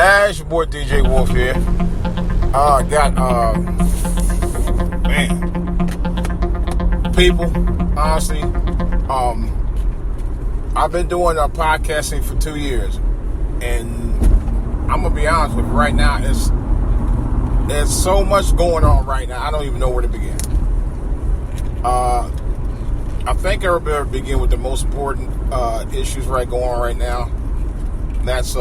It's your boy DJ Wolf here. People, honestly, I've been doing podcasting for 2 years, and I'm gonna be honest with you right now. There's so much going on right now. I don't even know where to begin. I think I better begin with the most important issues going on right now. And that's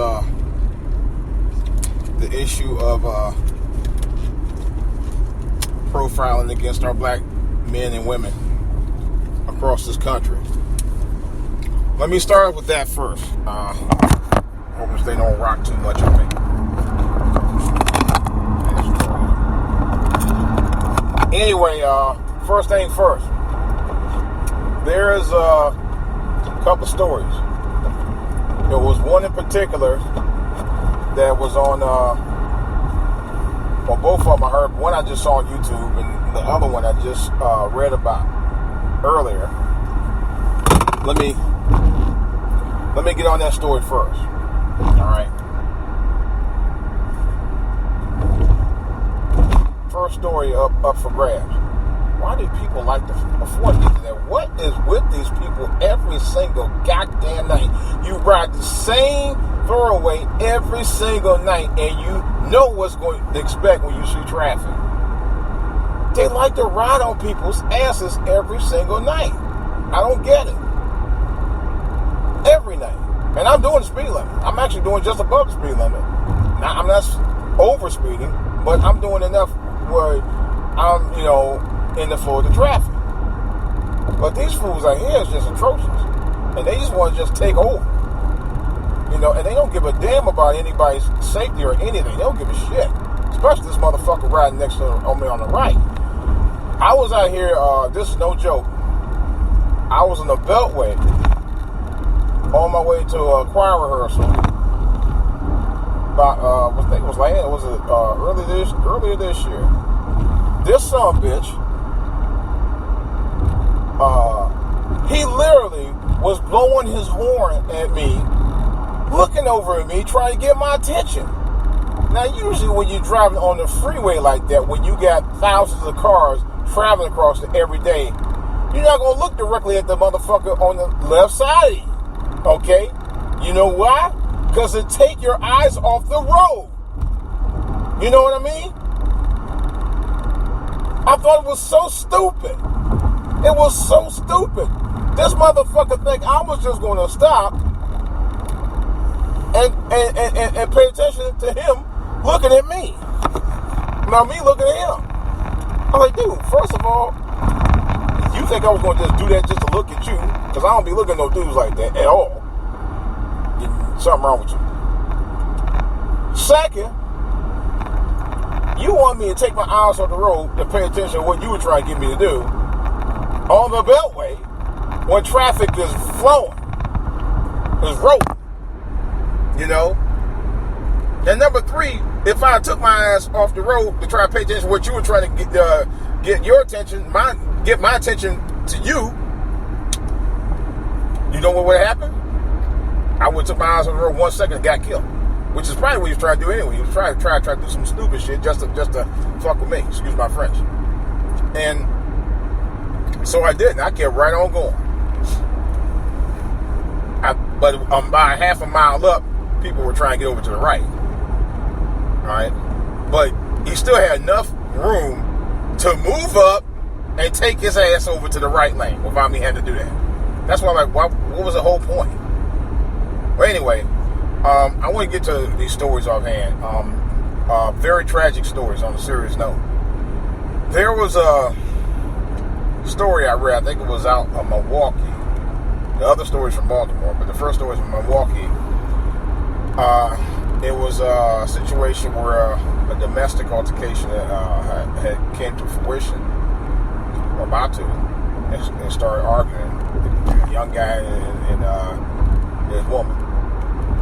the issue of profiling against our black men and women across this country. Let me start with that first. Hope they don't rock too much on me. Anyway, first thing first. There's a couple stories. There was one in particular that was on, well, both of them I heard. One I just saw on YouTube, and the other one I just read about earlier. Let me get on that story first. All right. First story up for grabs. Why do people like to afford the internet? What is with these people every single goddamn night? You ride the same thoroughway every single night, and you know what's going to expect when you see traffic. They like to ride on people's asses every single night. I don't get it. Every night. And I'm doing the speed limit. I'm actually doing just above the speed limit. Now, I'm not over speeding, but I'm doing enough where I'm, in the flow of the traffic. But these fools out here is just atrocious. And they just want to just take over. And they don't give a damn about anybody's safety or anything. They don't give a shit. Especially this motherfucker riding next to me on the right. I was out here, this is no joke. I was in the Beltway on my way to a choir rehearsal. About, earlier this year. This son of a bitch, he literally was blowing his horn at me, looking over at me, trying to get my attention. Now, usually when you're driving on the freeway like that, when you got thousands of cars traveling across it every day, you're not going to look directly at the motherfucker on the left side of you, okay? You know why? Because it take your eyes off the road. You know what I mean? I thought it was so stupid. It was so stupid. This motherfucker think I was just going to stop and pay attention to him looking at me. Now me looking at him. I'm like, dude, first of all, you think I was going to just do that just to look at you? Because I don't be looking at no dudes like that at all. Something wrong with you. Second, you want me to take my eyes off the road to pay attention to what you were trying to get me to do on the Beltway when traffic is flowing, is rolling, And number three, if I took my ass off the road to try to pay attention to what you were trying to get your attention, get my attention to you, you know what would happen? I would have took my eyes on the road 1 second and got killed. Which is probably what he was trying to do anyway. He was trying to do some stupid shit just to fuck with me. Excuse my French. And so I did, and I kept right on going. But about half a mile up, people were trying to get over to the right. All right? But he still had enough room to move up and take his ass over to the right lane without me having to do that. That's why I'm like, what was the whole point? Well, anyway, I want to get to these stories offhand. Very tragic stories on a serious note. There was a story I read, I think it was out of Milwaukee. The other story's from Baltimore, but the first story is from Milwaukee. It was a situation where a domestic altercation had came to fruition, or about to, and started arguing. A young guy and his woman.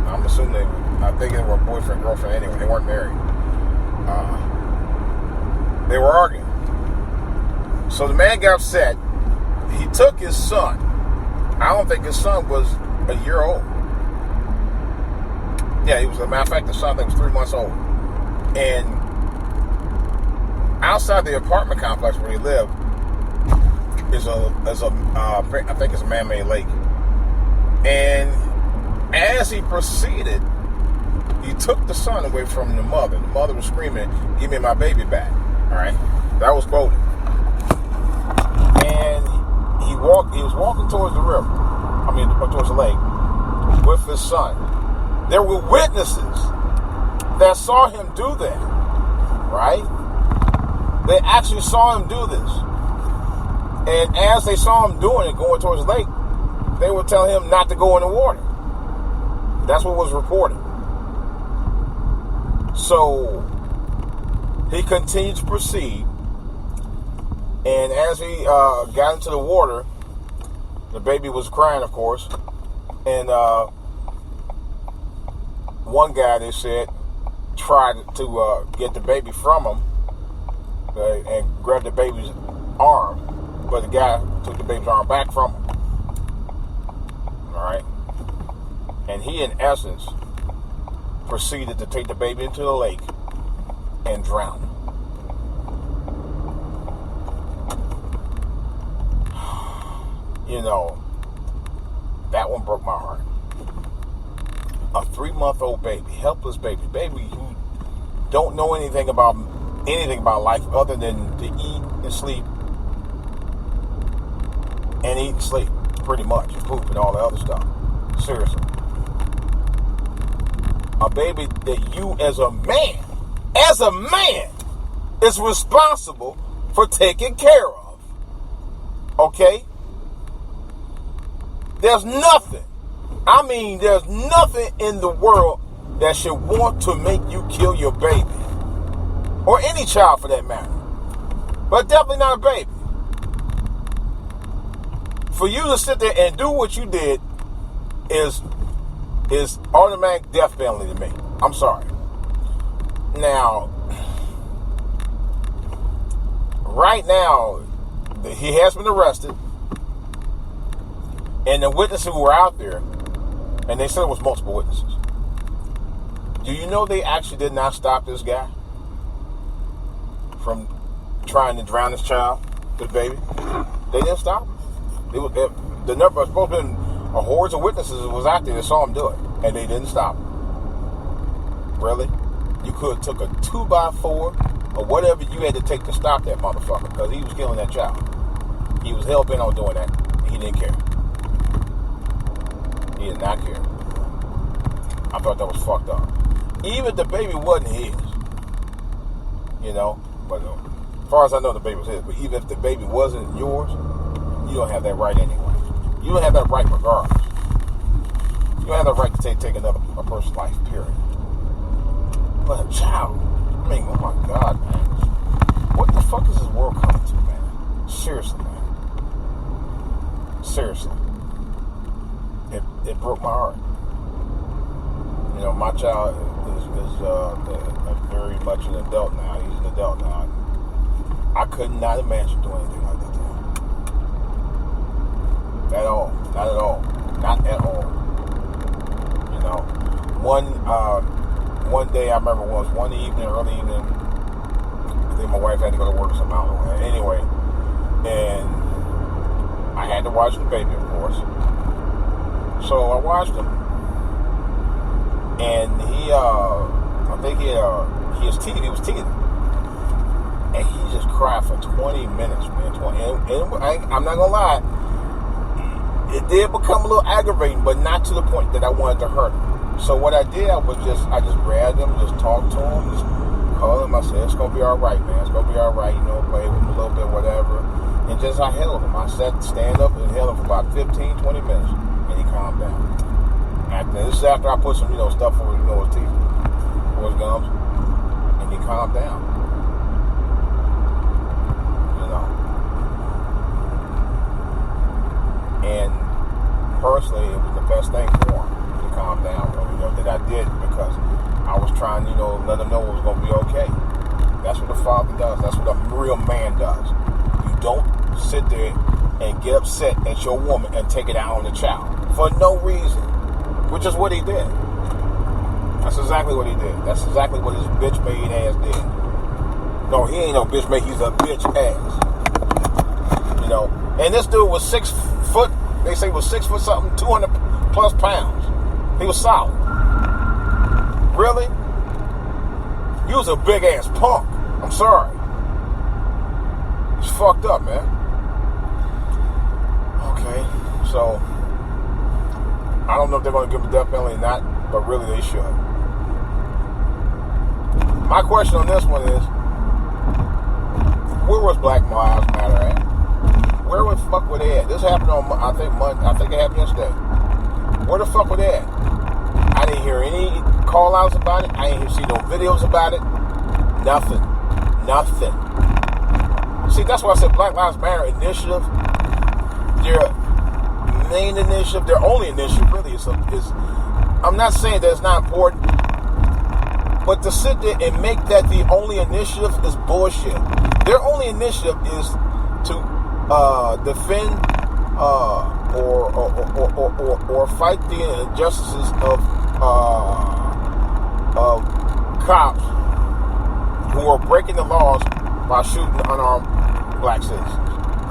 I'm assuming I think they were boyfriend, girlfriend anyway. They weren't married. They were arguing. So the man got upset. He took his son. I don't think his son was a year old. Yeah, he was, as a matter of fact, the son, I think, was 3 months old. And outside the apartment complex where he lived is I think it's a man-made lake. And as he proceeded, he took the son away from the mother. The mother was screaming, "Give me my baby back." All right, that was quoted. And he was walking towards the river. Towards the lake with his son. There were witnesses that saw him do that. Right? They actually saw him do this. And as they saw him doing it, going towards the lake, they would tell him not to go in the water. That's what was reported. So he continued to proceed. And as he got into the water, the baby was crying, of course. And one guy, they said, tried to get the baby from him and grab the baby's arm. But the guy took the baby's arm back from him. All right. And he, in essence, proceeded to take the baby into the lake and drown him. You know, that one broke my heart. A 3-month-old baby, helpless baby who don't know anything about life other than to eat and sleep and eat and sleep, pretty much, and poop and all the other stuff. Seriously. A baby that you as a man, is responsible for taking care of. Okay? There's nothing in the world that should want to make you kill your baby. Or any child for that matter. But definitely not a baby. For you to sit there and do what you did is automatic death penalty to me. I'm sorry. Now, right now, he has been arrested. And the witnesses who were out there, and they said it was multiple witnesses. Do you know they actually did not stop this guy from trying to drown this child, this baby? They didn't stop him. The number of supposed to be a hordes of witnesses was out there that saw him do it, and they didn't stop him. Really? You could have took a 2x4 or whatever you had to take to stop that motherfucker, because he was killing that child. He was hell-bent on doing that, and he didn't care. He did not care. I thought that was fucked up. Even if the baby wasn't his, but as far as I know, the baby was his. But even if the baby wasn't yours, you don't have that right anyway. You don't have that right regardless. You don't have that right to take a person's life, period. But a child, oh my God, man. What the fuck is this world coming to, man? Seriously, man. Seriously. It broke my heart. My child is very much an adult now. He's an adult now. I could not imagine doing anything like that to him. At all. Not at all. Not at all. One day I remember was one evening, early evening. I think my wife had to go to work somehow. Anyway, and I had to watch the baby, of course. So I watched him, and he was teething, and he just cried for 20 minutes, man. I'm not gonna lie, it did become a little aggravating, but not to the point that I wanted to hurt him. So what I did, I just grabbed him, just talked to him, just called him. I said, "It's gonna be all right, man. It's gonna be all right. Play with him a little bit, whatever." And just I held him. I stand up and held him for about 15, 20 minutes. And he calmed down. This is after I put some, stuff for his teeth, for his gums, and he calmed down. And personally, it was the best thing for him to calm down. That I did, because I was trying, let him know it was going to be okay. That's what a father does. That's what a real man does. You don't sit there and get upset at your woman and take it out on the child for no reason, which is what he did. That's exactly what he did. That's exactly what his bitch made ass did. No, he ain't no bitch made. He's a bitch ass. You know. And this dude was 6 foot. They say was 6 foot something, 200 plus pounds. He was solid. Really? You was a big ass punk. I'm sorry. It's fucked up, man. Okay, so I don't know if they're going to give him the death penalty or not, but really they should. My question on this one is, where was Black Lives Matter at? Where the fuck were they at? This happened on, I think it happened yesterday. Where the fuck were they at? I didn't hear any call outs about it. I didn't see no videos about it. Nothing. See, that's why I said Black Lives Matter initiative, their main initiative, their only initiative really is I'm not saying that it's not important, but to sit there and make that the only initiative is bullshit. Their only initiative is to defend or fight the injustices of cops who are breaking the laws by shooting unarmed black citizens.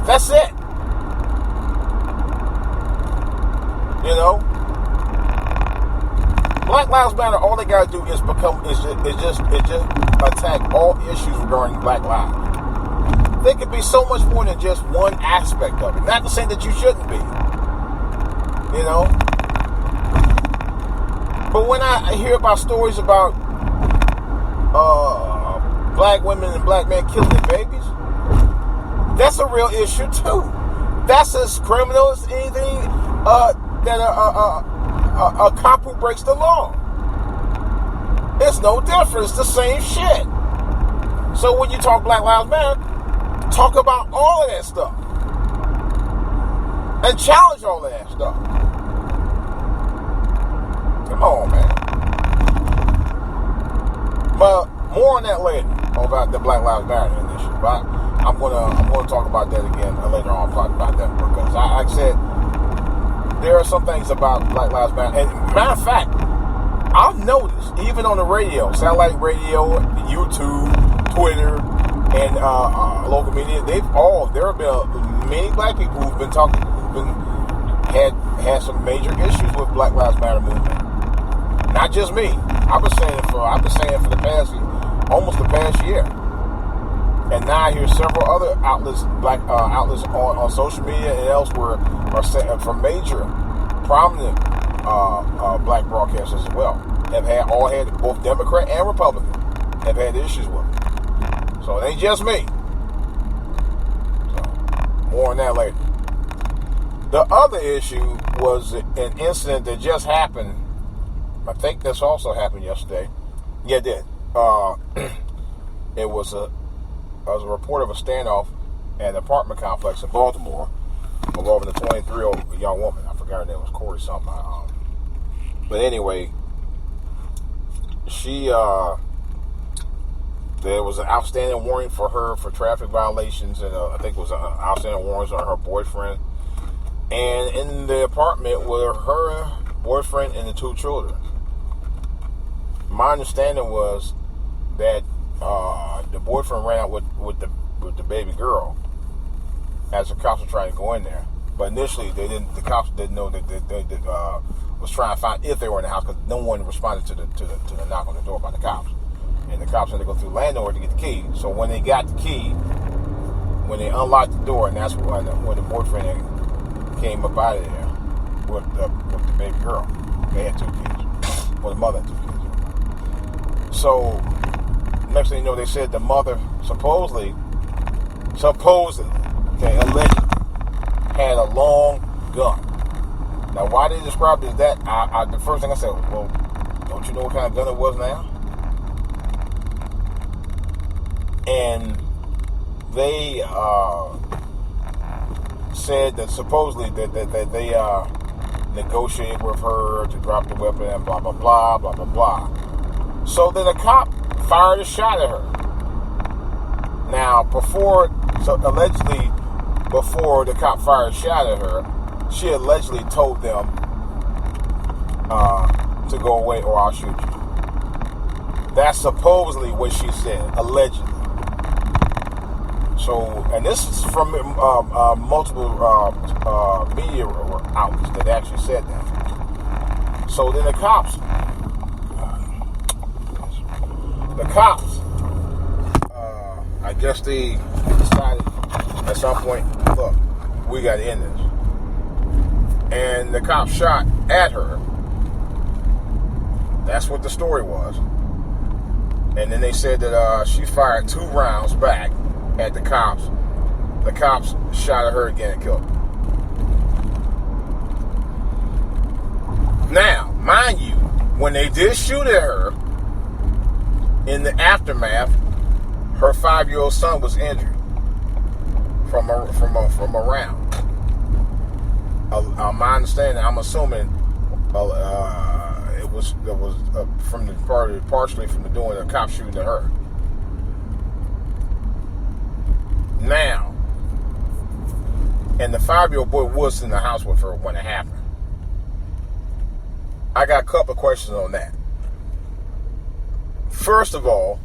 That's it. You know, Black Lives Matter. All they gotta do is just attack all issues regarding Black lives. There could be so much more than just one aspect of it. Not to say that you shouldn't be. You know, but when I hear about stories about black women and black men killing their babies, that's a real issue too. That's as criminal as anything that a cop who breaks the law. It's no different. It's the same shit. So when you talk Black Lives Matter, talk about all of that stuff and challenge all of that stuff. Come on, man. But more on that later about the Black Lives Matter initiative. But I'm gonna talk about that again later on. Talk about that because, like I said, there are some things about Black Lives Matter. And matter of fact, I've noticed even on the radio, satellite radio, YouTube, Twitter, and local media, there have been many black people who've been had some major issues with Black Lives Matter movement. Not just me. I've been saying it for almost the past year. And now I hear several other outlets, outlets on social media and elsewhere, are saying from major, prominent black broadcasters as well. Have had both Democrat and Republican have had issues with it. So it ain't just me. So more on that later. The other issue was an incident that just happened. I think this also happened yesterday. Yeah, it did. It was a report of a standoff at an apartment complex in Baltimore involving a 23-year-old young woman. I forgot her name was Corey something. But anyway, there was an outstanding warrant for her for traffic violations, and I think it was an outstanding warrant on her boyfriend. And in the apartment were her boyfriend and the 2 children. My understanding was that the boyfriend ran out with the baby girl as the cops were trying to go in there. But initially, the cops didn't know that they was trying to find if they were in the house because no one responded to the knock on the door by the cops. And the cops had to go through the landlord to get the key. So when they got the key, when they unlocked the door, and that's when the boyfriend came up out of there with the baby girl. They had 2 kids. Well, the mother had 2 kids. So next thing you know, they said the mother supposedly, okay, allegedly, had a long gun. Now, why they described it as that, the first thing I said was, well, don't you know what kind of gun it was now? And they said that supposedly that they negotiated with her to drop the weapon and blah, blah, blah, blah, blah, blah. So then a cop fired a shot at her. Now, allegedly, before the cop fired a shot at her, she allegedly told them to go away or I'll shoot you. That's supposedly what she said, allegedly. So, and this is from multiple media outlets that actually said that. So then the cops, I guess they decided at some point, look, we got to end this. And the cop shot at her. That's what the story was. And then they said that she fired 2 rounds back at the cops. The cops shot at her again and killed her. Now, mind you, when they did shoot at her, in the aftermath, her 5-year-old son was injured from a round. My understanding, I'm assuming it was from the partially from the doing a cop shooting at her. Now, and the 5-year-old boy was in the house with her when it happened. I got a couple of questions on that. First of all,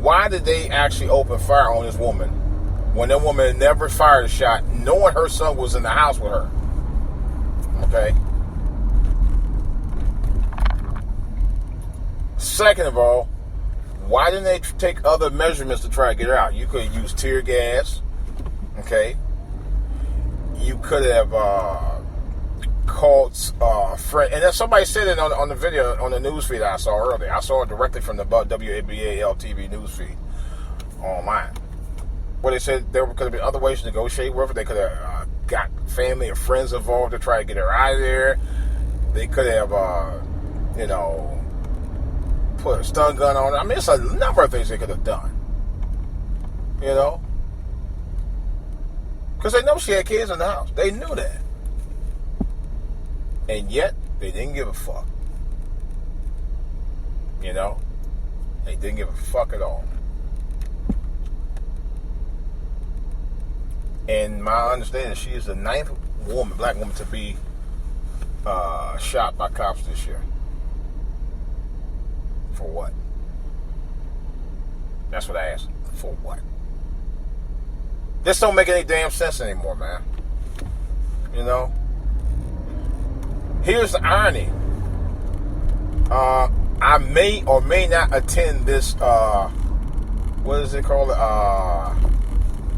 why did they actually open fire on this woman when that woman never fired a shot, knowing her son was in the house with her? Okay. Second of all, why didn't they take other measurements to try to get her out? You could have used tear gas. Okay. You could have called a friend. And then somebody said it on the video, on the news feed I saw earlier. I saw it directly from the WABA LTV news feed online. Where they said there could have been other ways to negotiate with her. They could have got family or friends involved to try to get her out of there. They could have, put a stun gun on her. I mean, it's a number of things they could have done. You know? Because they know she had kids in the house. They knew that. And yet, they didn't give a fuck. You know? They didn't give a fuck at all. And my understanding, she is the 9th black woman to be shot by cops this year. For what? That's what I asked. For what? This don't make any damn sense anymore, man. You know? Here's the irony. I may or may not attend this, what is it called?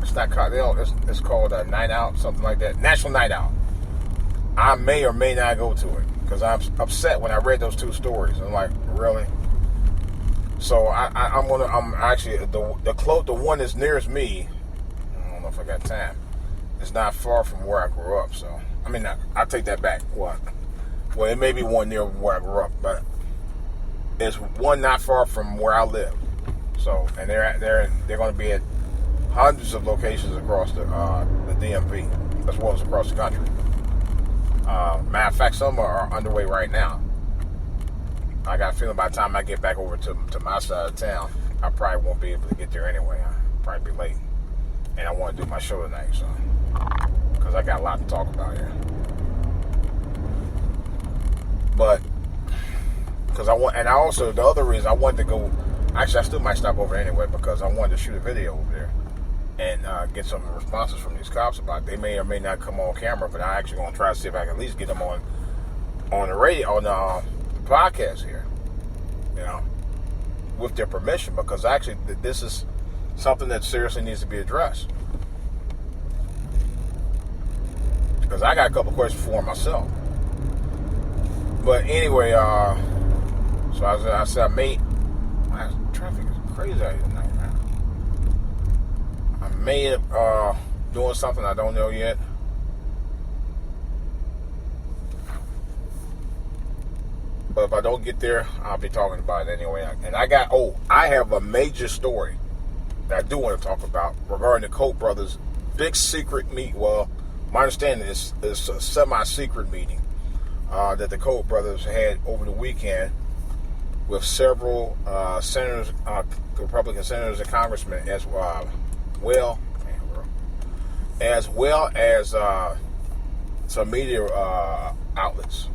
It's not called, it's called a night out, something like that. National Night Out. I may or may not go to it because I'm upset when I read those 2 stories. I'm like, really? So I'm actually the one that's nearest me. I don't know if I got time. It's not far from where I grew up. So I mean, I take that back. What? Well, it may be one near where I grew up, but it's one not far from where I live. So, and they're going to be at hundreds of locations across the DMV, as well as across the country. Matter of fact, some are underway right now. I got a feeling by the time I get back over to my side of town, I probably won't be able to get there anyway. I'll probably be late. And I want to do my show tonight, so because I got a lot to talk about here. But because the other reason I wanted to go, actually I still might stop over anyway because I wanted to shoot a video over there and get some responses from these cops about it. They may or may not come on camera, but I actually going to try to see if I can at least get them on the radio, on the podcast here, you know, with their permission, because actually this is something that seriously needs to be addressed. Because I got a couple questions for myself. But anyway, so I said, mate, traffic is crazy out here tonight, man. I may have doing something I don't know yet. But if I don't get there, I'll be talking about it anyway. And I have a major story that I do want to talk about regarding the Koch brothers' big secret meet. Well, my understanding is a semi-secret meeting that the Koch brothers had over the weekend with several senators, Republican senators and congressmen, as well as some media outlets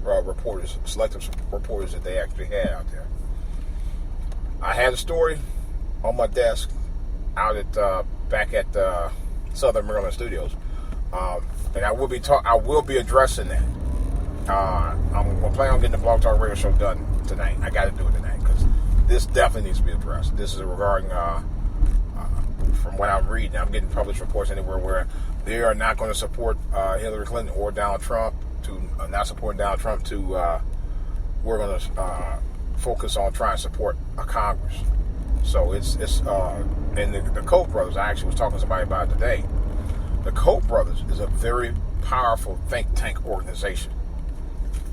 reporters, selective reporters that they actually had out there. I had a story on my desk out at back at Southern Maryland Studios, and I will be addressing that. I'm planning on getting the Blog Talk Radio Show done tonight. I got to do it tonight because this definitely needs to be addressed. This is regarding, from what I'm reading, I'm getting published reports anywhere where they are not going to support Hillary Clinton or Donald Trump. To not supporting Donald Trump. We're going to focus on trying to support a Congress. So it's and the Koch brothers. I actually was talking to somebody about it today. The Koch brothers is a very powerful think tank organization,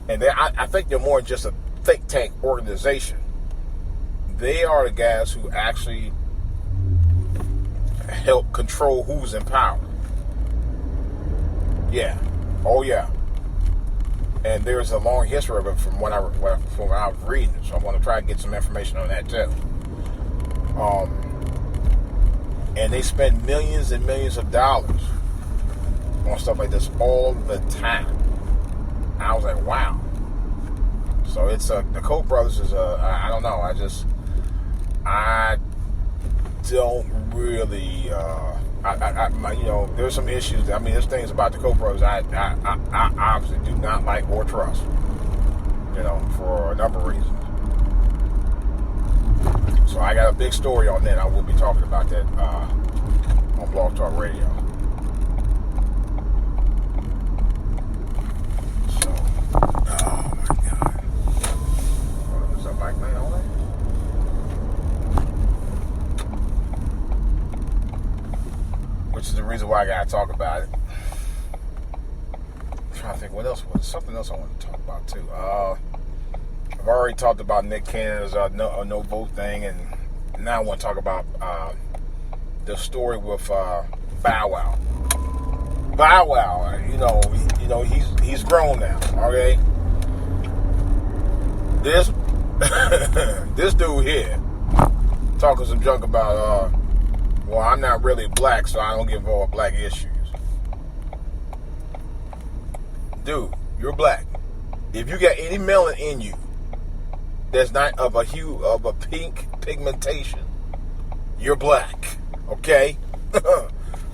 and I think they're more than just a think tank organization. They are the guys who actually help control who's in power. Yeah, oh yeah. And there's a long history of it from what I was reading, so I want to try to get some information on that too. And they spend millions and millions of dollars on stuff like this all the time. And I was like, wow. So it's the Koch brothers is I don't know. I don't really. There's some issues. I mean, there's things about the Koch brothers I obviously do not like or trust. For a number of reasons. So I got a big story on that. I will be talking about that on Blog Talk Radio. So, oh my God, is that mic man on there? Which is the reason why I gotta talk about it. I'm trying to think what else was something else I wanted to talk about too. I've already talked about Nick Cannon's no vote thing, and now I want to talk about the story with Bow Wow. Bow Wow, he's grown now. Okay, this this dude here talking some junk about well, I'm not really black, so I don't get involved with black issues. Dude, you're black. If you got any melanin in you that's not of a hue of a pink pigmentation, you're black. Okay?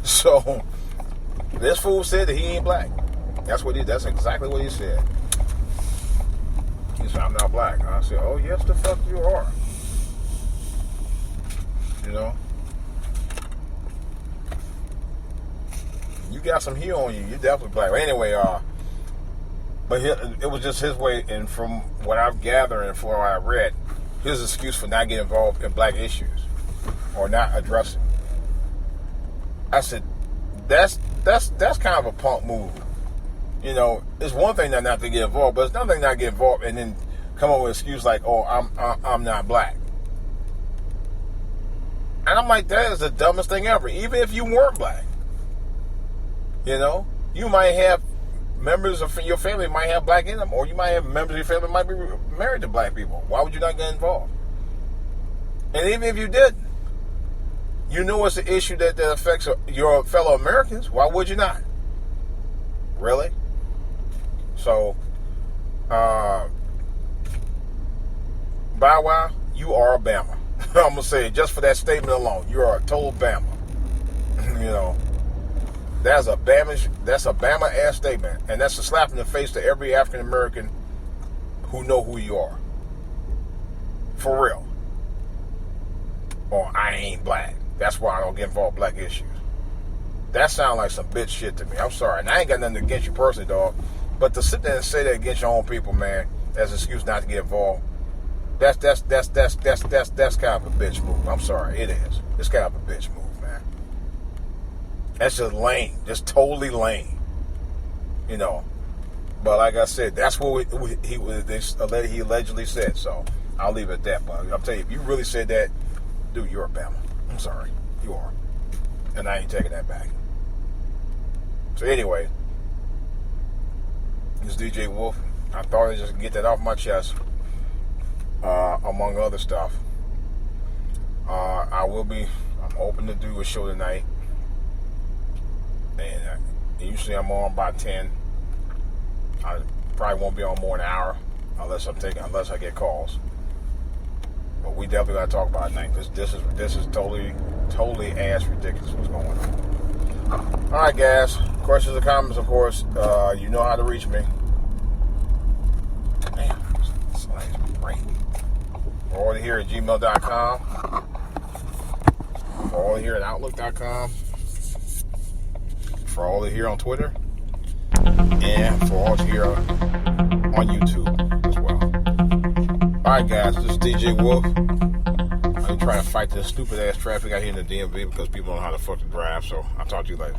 So this fool said that he ain't black. That's exactly what he said. He said, I'm not black. I said, oh yes the fuck you are. You got some hue on you. You're definitely black. Anyway, but it was just his way, and from what I've gathered and from what I read, his excuse for not getting involved in black issues or not addressing. I said, that's kind of a punk move. It's one thing not to get involved, but it's another thing not to get involved and then come up with an excuse like, "Oh, I'm not black." And I'm like, that is the dumbest thing ever. Even if you weren't black, you might have members of your family might have black in them, or you might have members of your family might be married to black people. Why would you not get involved? And even if you didn't, it's an issue that affects your fellow Americans. Why would you not? Really? So, Bow Wow, you are a Bama. I'm gonna say it just for that statement alone. You are a total Bama. That's a Bama ass statement, and that's a slap in the face to every African American who know who you are. For real. Or I ain't black. That's why I don't get involved in black issues. That sounds like some bitch shit to me. I'm sorry, and I ain't got nothing against you personally, dog. But to sit there and say that against your own people, man, as an excuse not to get involved, that's kind of a bitch move. I'm sorry, it is. It's kind of a bitch move, man. That's just lame, just totally lame, But like I said, that's what he allegedly said. So I'll leave it at that. But I'll tell you, if you really said that, dude, you're a Bama. I'm sorry, you are, and I ain't taking that back. So anyway, this DJ Wolf, I thought I'd just get that off my chest. Among other stuff, I'm hoping to do a show tonight, and usually I'm on by 10. I probably won't be on more than an hour unless I get calls. But we definitely got to talk about it tonight. This is totally ass ridiculous what's going on. All right, guys. Questions or comments, of course. You know how to reach me. Damn, this light is great. For all here at gmail.com. For all here at outlook.com. For all here on Twitter. And for all here on YouTube as well. Alright, guys, this is DJ Wolf. I'm trying to fight this stupid ass traffic out here in the DMV because people don't know how to fucking drive, so I'll talk to you later.